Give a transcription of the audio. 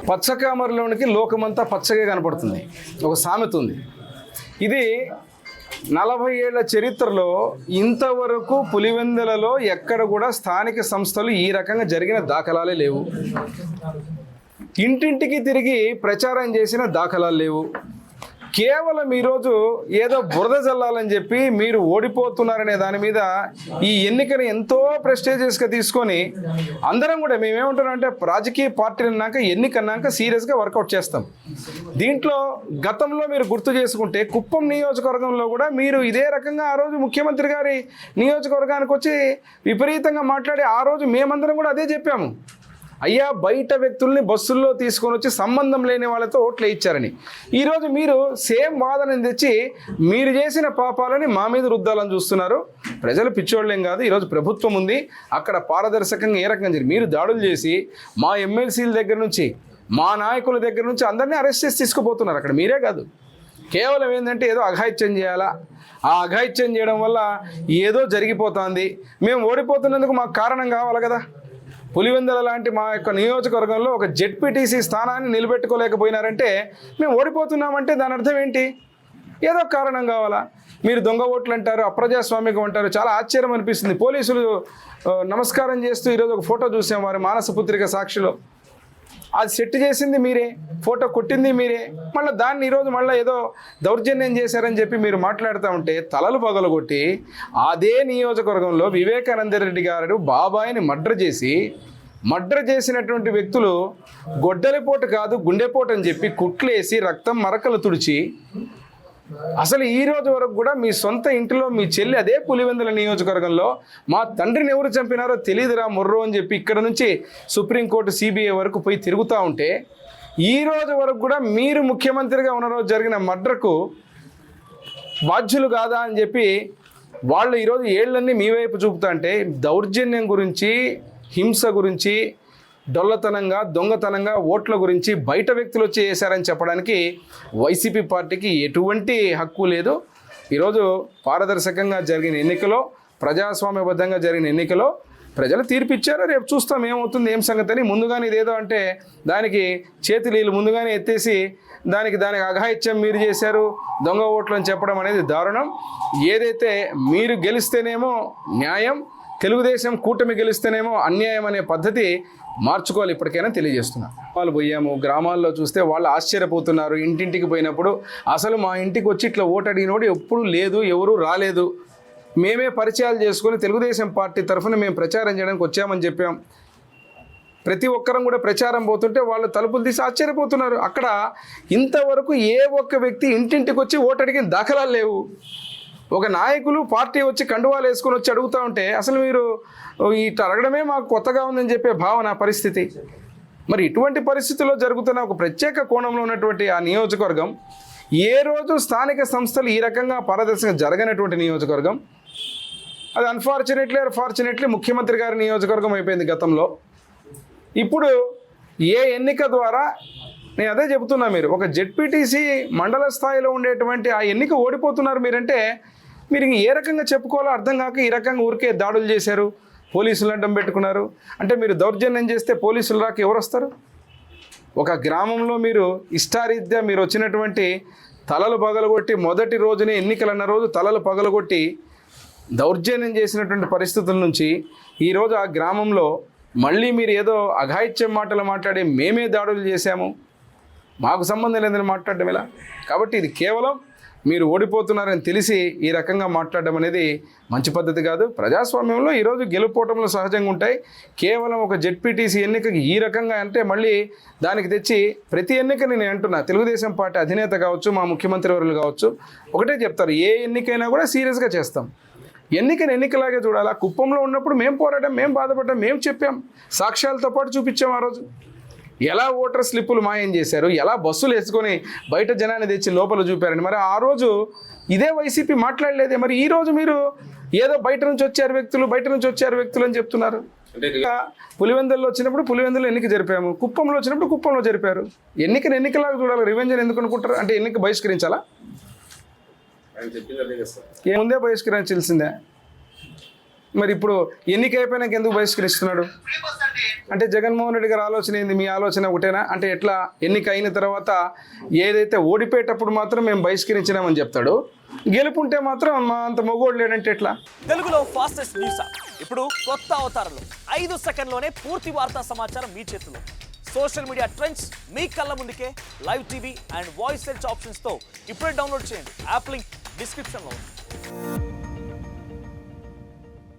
పచ్చకామరిలోనికి లోకమంతా పచ్చగా కనపడుతుంది. ఒక సామెత ఉంది. ఇది 40 ఏళ్ల చరిత్రలో ఇంతవరకు పులివెందులలో ఎక్కడ కూడా స్థానిక సంస్థలు ఈ రకంగా జరిగిన దాఖలాలే లేవు. ఇంటింటికి తిరిగి ప్రచారం చేసిన దాఖలాలు లేవు. కేవలం ఈరోజు ఏదో బురద జల్లాలని చెప్పి మీరు ఓడిపోతున్నారనే దాని మీద ఈ ఎన్నికను ఎంతో ప్రెస్టేజియస్గా తీసుకొని అందరం కూడా మేమేమంటున్నామంటే రాజకీయ పార్టీలు అన్నాక ఎన్నికన్నాక సీరియస్గా వర్కౌట్ చేస్తాం. దీంట్లో గతంలో మీరు గుర్తు చేసుకుంటే కుప్పం నియోజకవర్గంలో కూడా మీరు ఇదే రకంగా ఆ రోజు ముఖ్యమంత్రి గారి నియోజకవర్గానికి వచ్చి విపరీతంగా మాట్లాడి ఆ రోజు మేమందరం కూడా అదే చెప్పాము. అయ్యా, బయట వ్యక్తుల్ని బస్సుల్లో తీసుకొని వచ్చి సంబంధం లేని వాళ్ళతో ఓట్లు ఇచ్చారని. ఈరోజు మీరు సేమ్ వాదనని తెచ్చి మీరు చేసిన పాపాలని మా మీద రుద్దాలని చూస్తున్నారు. ప్రజలు పిచ్చోళ్ళేం కాదు. ఈరోజు ప్రభుత్వం ఉంది, అక్కడ పారదర్శకంగా ఏ రకంగా మీరు దాడులు చేసి మా ఎమ్మెల్సీల దగ్గర నుంచి మా నాయకుల దగ్గర నుంచి అందరినీ అరెస్ట్ చేసి తీసుకుపోతున్నారు. అక్కడ మీరే కాదు, కేవలం ఏంటంటే ఏదో అఘాయిత్యం చేయాలా, ఆ అఘాయిత్యం చేయడం వల్ల ఏదో జరిగిపోతుంది. మేము ఓడిపోతున్నందుకు మాకు కారణం కావాలి కదా. పులివెందుల లాంటి మా యొక్క నియోజకవర్గంలో ఒక జెడ్పీటీసీ స్థానాన్ని నిలబెట్టుకోలేకపోయినారంటే మేము ఓడిపోతున్నామంటే దాని అర్థం ఏంటి? ఏదో కారణం కావాలా? మీరు దొంగ ఓట్లు అంటారు, అప్రజాస్వామికం అంటారు. చాలా ఆశ్చర్యం అనిపిస్తుంది. పోలీసులు నమస్కారం చేస్తూ ఈరోజు ఒక ఫోటో చూసాం వారి మానసపుత్రిక సాక్షిలో. అది సెట్ చేసింది మీరే, ఫోటో కొట్టింది మీరే. మళ్ళీ దాన్ని ఈరోజు మళ్ళీ ఏదో దౌర్జన్యం చేశారని చెప్పి మీరు మాట్లాడుతూ ఉంటే తలలు పగలగొట్టి అదే నియోజకవర్గంలో వివేకానంద రెడ్డి గారు బాబాయిని మర్డర్ చేసినటువంటి వ్యక్తులు గొడ్డలిపోటు కాదు గుండెపోటు అని చెప్పి కుట్లేసి రక్తం మరకలు తుడిచి అసలు ఈ రోజు వరకు కూడా మీ సొంత ఇంటిలో మీ చెల్లి అదే పులివెందుల నియోజకవర్గంలో మా తండ్రిని ఎవరు చంపినారో తెలియదురా మొర్రో అని చెప్పి ఇక్కడ నుంచి సుప్రీంకోర్టు సిబిఐ వరకు పోయి తిరుగుతూ ఉంటే ఈ రోజు వరకు కూడా మీరు ముఖ్యమంత్రిగా ఉన్న రోజు జరిగిన మర్డర్కు బాధ్యులు కాదా అని చెప్పి వాళ్ళు ఈరోజు ఏళ్ళన్నీ మీ వైపు చూపుతా అంటే దౌర్జన్యం గురించి, హింస గురించి, డొల్లతనంగా దొంగతనంగా ఓట్ల గురించి బయట వ్యక్తులు వచ్చి చేశారని చెప్పడానికి వైసీపీ పార్టీకి ఎటువంటి హక్కు లేదు. ఈరోజు పారదర్శకంగా జరిగిన ఎన్నికలో, ప్రజాస్వామ్యబద్ధంగా జరిగిన ఎన్నికలో ప్రజలు తీర్పిచ్చారు. రేపు చూస్తాం ఏమవుతుంది, ఏం సంగతి అని. ముందుగానే ఇదేదో అంటే దానికి చేతులీలు ముందుగానే ఎత్తేసి దానికి అఘాయిత్యం మీరు చేశారు, దొంగ ఓట్లు అని చెప్పడం అనేది దారుణం. ఏదైతే మీరు గెలిస్తేనేమో న్యాయం, తెలుగుదేశం కూటమి గెలిస్తేనేమో అన్యాయం అనే పద్ధతి మార్చుకోవాలి. ఇప్పటికైనా తెలియజేస్తున్నా. వాళ్ళు పోయాము, గ్రామాల్లో చూస్తే వాళ్ళు ఆశ్చర్యపోతున్నారు. ఇంటింటికి పోయినప్పుడు అసలు మా ఇంటికి వచ్చి ఇట్లా ఓటు అడిగినోడు ఎప్పుడు లేదు, ఎవరు రాలేదు. మేమే పరిచయాలు చేసుకొని తెలుగుదేశం పార్టీ తరఫున మేము ప్రచారం చేయడానికి వచ్చామని చెప్పాం. ప్రతి ఒక్కరం కూడా ప్రచారం పోతుంటే వాళ్ళు తలుపులు తీసి ఆశ్చర్యపోతున్నారు. అక్కడ ఇంతవరకు ఏ ఒక్క వ్యక్తి ఇంటింటికి వచ్చి ఓటు అడిగిన దాఖలాలు లేవు. ఒక నాయకులు పార్టీ వచ్చి కండువాలు వేసుకొని వచ్చి అడుగుతూ ఉంటే అసలు మీరు ఇట్లా అడగడమే మాకు కొత్తగా ఉందని చెప్పే భావన పరిస్థితి. మరి ఇటువంటి పరిస్థితుల్లో జరుగుతున్న ఒక ప్రత్యేక కోణంలో ఉన్నటువంటి ఆ నియోజకవర్గం, ఏ రోజు స్థానిక సంస్థలు ఈ రకంగా పారదర్శకంగా జరగనటువంటి నియోజకవర్గం, అది అన్ఫార్చునేట్లీ ముఖ్యమంత్రి గారి నియోజకవర్గం అయిపోయింది గతంలో. ఇప్పుడు ఏ ఎన్నిక ద్వారా, నేను అదే చెబుతున్నా, మీరు ఒక జెడ్పీటీసీ మండల స్థాయిలో ఉండేటువంటి ఆ ఎన్నిక ఓడిపోతున్నారు మీరంటే మీరు ఏ రకంగా చెప్పుకోవాలో అర్థం కాక ఈ రకంగా ఊరికే దాడులు చేశారు, పోలీసులు అడ్డం పెట్టుకున్నారు. అంటే మీరు దౌర్జన్యం చేస్తే పోలీసులు రాక ఎవరు వస్తారు? ఒక గ్రామంలో మీరు ఇష్టారీత్యా మీరు వచ్చినటువంటి తలలు పగలగొట్టి మొదటి రోజునే ఎన్నికలన్న రోజు తలలు పగలగొట్టి దౌర్జన్యం చేసినటువంటి పరిస్థితుల నుంచి ఈరోజు ఆ గ్రామంలో మళ్ళీ మీరు ఏదో అఘాయిత్యం మాటలు మాట్లాడి మేమే దాడులు చేశాము, మాకు సంబంధం లేదని మాట్లాడడం ఎలా? కాబట్టి ఇది కేవలం మీరు ఓడిపోతున్నారని తెలిసి ఈ రకంగా మాట్లాడడం అనేది మంచి పద్ధతి కాదు. ప్రజాస్వామ్యంలో ఈరోజు గెలుపోవటంలో సహజంగా ఉంటాయి. కేవలం ఒక జెడ్పీటీసీ ఎన్నికకి ఈ రకంగా అంటే మళ్ళీ దానికి తెచ్చి ప్రతి ఎన్నికని నేను అంటున్నా, తెలుగుదేశం పార్టీ అధినేత కావచ్చు, మా ముఖ్యమంత్రి వర్యులు కావచ్చు, ఒకటే చెప్తారు, ఏ ఎన్నికైనా కూడా సీరియస్గా చేస్తాం. ఎన్నికలాగే చూడాలా. కుప్పంలో ఉన్నప్పుడు మేము పోరాటం, మేము బాధపడ్డాం, మేము చెప్పాం, సాక్ష్యాలతో పాటు చూపించాం. ఆ రోజు ఎలా ఓటర్ స్లిప్పులు మాయం చేశారు, ఎలా బస్సులు వేసుకొని బయట జనాన్ని తెచ్చి లోపల చూపారని మరి ఆ రోజు ఇదే వైసీపీ మాట్లాడలేదే. మరి ఈ రోజు మీరు ఏదో బయట నుంచి వచ్చారు వ్యక్తులు అని చెప్తున్నారు. పులివెందుల్లో వచ్చినప్పుడు పులివెందులో ఎన్నిక జరిపాము, కుప్పంలో వచ్చినప్పుడు కుప్పంలో జరిపారు. ఎన్నికలాగా చూడాలి. రివెంజ్ అని ఎందుకు అనుకుంటారు? అంటే ఎన్నిక బహిష్కరించాలా? ముందే బహిష్కరించాల్సిందే. మరి ఇప్పుడు ఎన్నిక అయిపోయినాక ఎందుకు బహిష్కరిస్తున్నాడు? అంటే జగన్మోహన్ రెడ్డి గారి ఆలోచన ఏంది? మీ ఆలోచన ఒకటేనా? అంటే ఎట్లా ఎన్నిక అయిన తర్వాత ఏదైతే ఓడిపోయేటప్పుడు మాత్రం మేము బహిష్కరించినామని చెప్తాడు, గెలుపుంటే మాత్రం మా అంత మొగోడు లేడంటే ఎట్లా? తెలుగులో ఫాస్టెస్ట్ న్యూస్ ఇప్పుడు కొత్త అవతారంలో 5 సెకండ్లోనే పూర్తి వార్తా సమాచారం మీ చేతిలో. సోషల్ మీడియా ట్రెండ్స్ మీ కళ్ళ ముందుకే live TV and voice search ఆప్షన్స్తో ఇప్పుడే డౌన్లోడ్ చేయండి. యాప్ లింక్ డిస్క్రిప్షన్లో ఉంది.